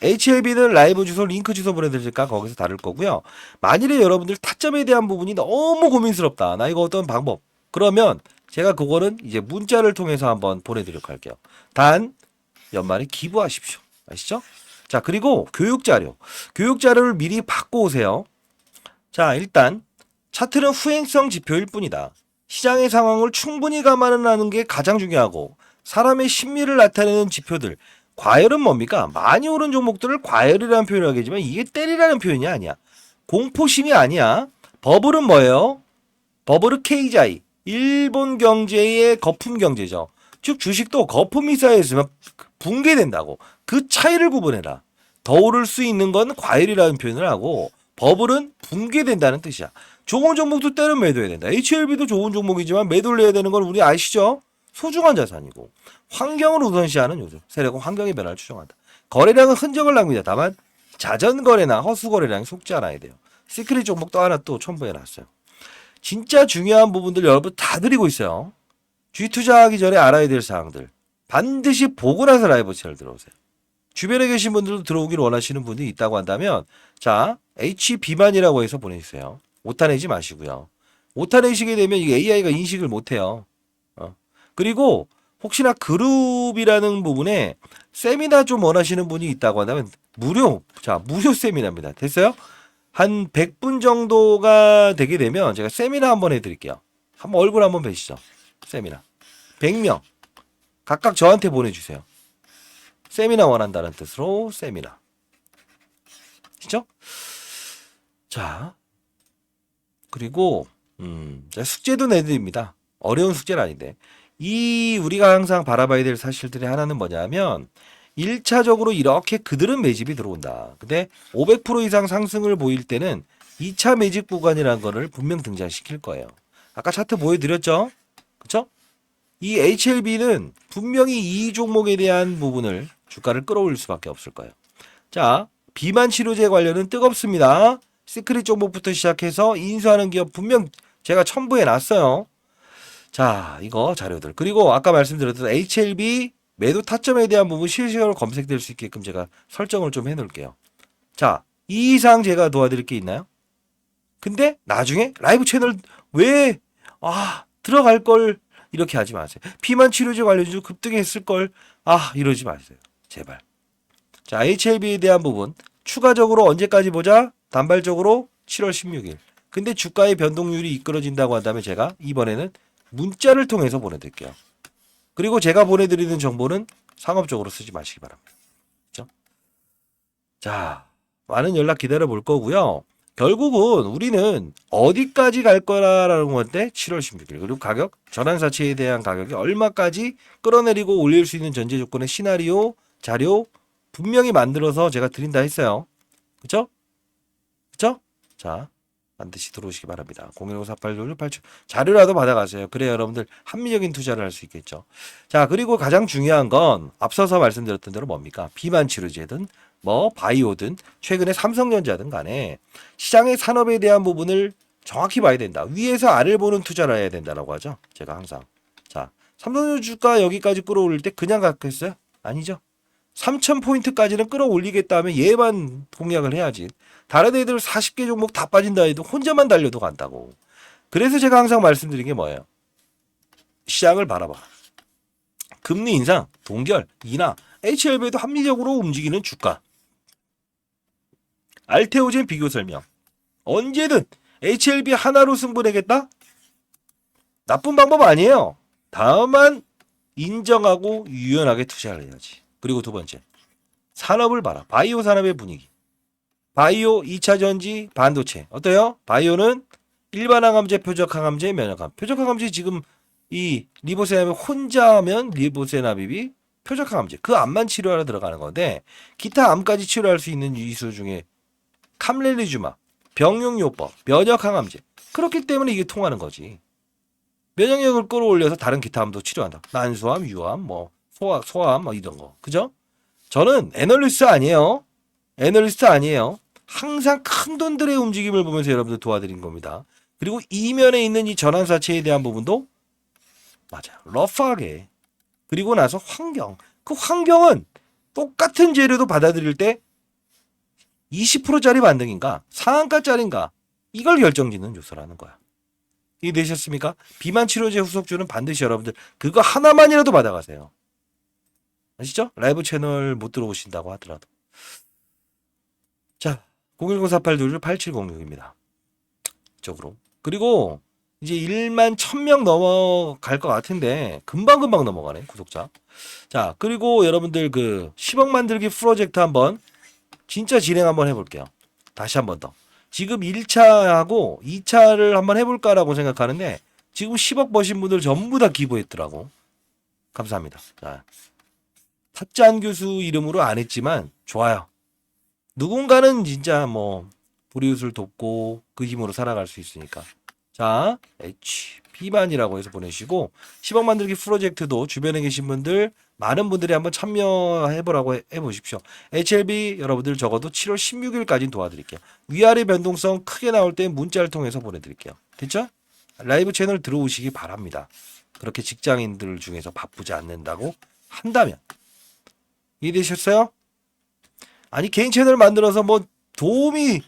HLB는 라이브 주소, 링크 주소 보내드릴까 거기서 다룰 거고요. 만일에 여러분들 타점에 대한 부분이 너무 고민스럽다. 나 이거 어떤 방법. 그러면 제가 그거는 이제 문자를 통해서 한번 보내드리도록 할게요. 단 연말에 기부하십시오. 아시죠? 자, 그리고 교육자료를 미리 받고 오세요. 자, 일단 차트는 후행성 지표일 뿐이다. 시장의 상황을 충분히 감안하는 게 가장 중요하고 사람의 심리를 나타내는 지표들. 과열은 뭡니까? 많이 오른 종목들을 과열이라는 표현을 하겠지만 이게 때리라는 표현이 아니야. 공포심이 아니야. 버블은 뭐예요? 버블 케이자이. 일본 경제의 거품 경제죠. 즉 주식도 거품이 쌓여있으면 붕괴된다고. 그 차이를 구분해라. 더 오를 수 있는 건 과열이라는 표현을 하고 버블은 붕괴된다는 뜻이야. 좋은 종목도 때는 매도해야 된다. HLB도 좋은 종목이지만 매도를 해야 되는 건 우리 아시죠? 소중한 자산이고 환경을 우선시하는 요즘 세력은 환경의 변화를 추정한다. 거래량은 흔적을 남기다. 다만 자전거래나 허수거래량이 속지 않아야 돼요. 시크릿 종목도 하나 또 첨부해놨어요. 진짜 중요한 부분들 여러분 다 드리고 있어요. 주식 투자하기 전에 알아야 될 사항들 반드시 보고 나서 라이브 채널 들어오세요. 주변에 계신 분들도 들어오길 원하시는 분이 있다고 한다면 자 HB만이라고 해서 보내주세요. 오타 내지 마시고요. 오타 내시게 되면 이게 AI가 인식을 못해요. 그리고 혹시나 그룹이라는 부분에 세미나 좀 원하시는 분이 있다고 한다면 무료 세미나입니다. 됐어요? 한 100분 정도가 되게 되면 제가 세미나 한번 해드릴게요. 한번 얼굴 한번 뵈시죠. 세미나 100명 각각 저한테 보내주세요. 세미나 원한다는 뜻으로 세미나. 그죠? 자 그리고 숙제도 내드립니다. 어려운 숙제는 아닌데 이 우리가 항상 바라봐야 될 사실들이 하나는 뭐냐면 1차적으로 이렇게 그들은 매집이 들어온다. 근데 500% 이상 상승을 보일 때는 2차 매집 구간이라는 거를 분명 등장시킬 거예요. 아까 차트 보여드렸죠? 그쵸? 이 HLB는 분명히 이 종목에 대한 부분을 주가를 끌어올릴 수밖에 없을 거예요. 자, 비만 치료제 관련은 뜨겁습니다. 시크릿 종목부터 시작해서 인수하는 기업 분명 제가 첨부해 놨어요. 자, 이거 자료들. 그리고 아까 말씀드렸던 HLB 매도 타점에 대한 부분 실시간으로 검색될 수 있게끔 제가 설정을 좀 해놓을게요. 자, 이 이상 제가 도와드릴 게 있나요? 근데 나중에 라이브 채널 왜 들어갈 걸 이렇게 하지 마세요. 비만 치료제 관련주 급등했을 걸 이러지 마세요. 제발. 자, HLB에 대한 부분 추가적으로 언제까지 보자? 단발적으로 7월 16일. 근데 주가의 변동률이 이끌어진다고 한다면 제가 이번에는 문자를 통해서 보내드릴게요. 그리고 제가 보내드리는 정보는 상업적으로 쓰지 마시기 바랍니다. 그렇죠? 자, 많은 연락 기다려 볼 거고요. 결국은 우리는 어디까지 갈 거라는 건데 7월 16일. 그리고 가격, 전환사채에 대한 가격이 얼마까지 끌어내리고 올릴 수 있는 전제 조건의 시나리오, 자료 분명히 만들어서 제가 드린다 했어요. 그쵸? 그쵸? 자, 반드시 들어오시기 바랍니다. 010486687 자료라도 받아가세요. 그래야 여러분들 합리적인 투자를 할 수 있겠죠. 자, 그리고 가장 중요한 건 앞서서 말씀드렸던 대로 뭡니까? 비만 치료제든 바이오든 최근에 삼성전자든 간에 시장의 산업에 대한 부분을 정확히 봐야 된다. 위에서 아래를 보는 투자를 해야 된다라고 하죠. 제가 항상. 자, 삼성전자 주가 여기까지 끌어올릴 때 그냥 갔겠어요? 아니죠. 3,000포인트까지는 끌어올리겠다 하면 얘만 공략을 해야지. 다른 애들 40개 종목 다 빠진다 해도 혼자만 달려도 간다고. 그래서 제가 항상 말씀드린 게 뭐예요? 시장을 바라봐. 금리 인상, 동결, 인하, HLB에도 합리적으로 움직이는 주가. 알테오젠 비교 설명. 언제든 HLB 하나로 승부내겠다? 나쁜 방법 아니에요. 다만 인정하고 유연하게 투자를 해야지. 그리고 두 번째, 산업을 봐라. 바이오 산업의 분위기. 바이오 2차 전지 반도체. 어때요? 바이오는 일반 항암제, 표적 항암제, 면역암. 표적 항암제 지금 이 리보세나비 혼자 하면 리보세나비비 표적 항암제. 그 암만 치료하러 들어가는 건데 기타 암까지 치료할 수 있는 이수 중에 캄렐리주마, 병용요법, 면역 항암제. 그렇기 때문에 이게 통하는 거지. 면역력을 끌어올려서 다른 기타 암도 치료한다. 난소암, 유암, 소아암 이런 거. 그죠? 저는 애널리스트 아니에요. 애널리스트 아니에요. 항상 큰 돈들의 움직임을 보면서 여러분들 도와드린 겁니다. 그리고 이면에 있는 이 전환사채에 대한 부분도 맞아요. 러프하게. 그리고 나서 환경. 그 환경은 똑같은 재료도 받아들일 때 20%짜리 반등인가 상한가짜리인가 이걸 결정짓는 요소라는 거야. 이해되셨습니까? 비만 치료제 후속주는 반드시 여러분들 그거 하나만이라도 받아가세요. 아시죠? 라이브 채널 못 들어오신다고 하더라도. 자, 01048228706입니다. 이쪽으로. 그리고 이제 1만 1000명 넘어갈 것 같은데 금방금방 넘어가네 구독자. 자, 그리고 여러분들 그 10억 만들기 프로젝트 한번 진짜 진행 한번 해볼게요. 다시 한번 더. 지금 1차하고 2차를 한번 해볼까라고 생각하는데 지금 10억 버신 분들 전부 다 기부했더라고. 감사합니다. 자, 탁재한 교수 이름으로 안 했지만 좋아요. 누군가는 진짜 뭐 불이웃을 돕고 그 힘으로 살아갈 수 있으니까. 자, HP만이라고 해서 보내시고 10억 만들기 프로젝트도 주변에 계신 분들 많은 분들이 한번 참여해보라고 해보십시오. HLB 여러분들 적어도 7월 16일까지 도와드릴게요. 위아래 변동성 크게 나올 때 문자를 통해서 보내드릴게요. 됐죠? 라이브 채널 들어오시기 바랍니다. 그렇게 직장인들 중에서 바쁘지 않는다고 한다면. 이해되셨어요? 아니 개인 채널 만들어서 뭐 도움이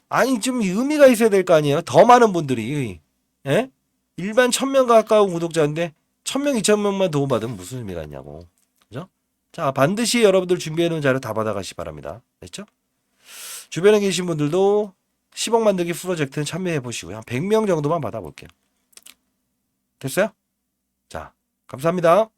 아니 좀 의미가 있어야 될 거 아니에요. 더 많은 분들이 예? 일반 1000명 가까운 구독자인데 1000명 2000명만 도움받으면 무슨 의미가 있냐고. 그죠? 자 반드시 여러분들 준비해놓은 자료 다 받아가시 바랍니다. 됐죠? 주변에 계신 분들도 10억 만들기 프로젝트는 참여해 보시고요. 한 100명 정도만 받아볼게요. 됐어요? 자 감사합니다.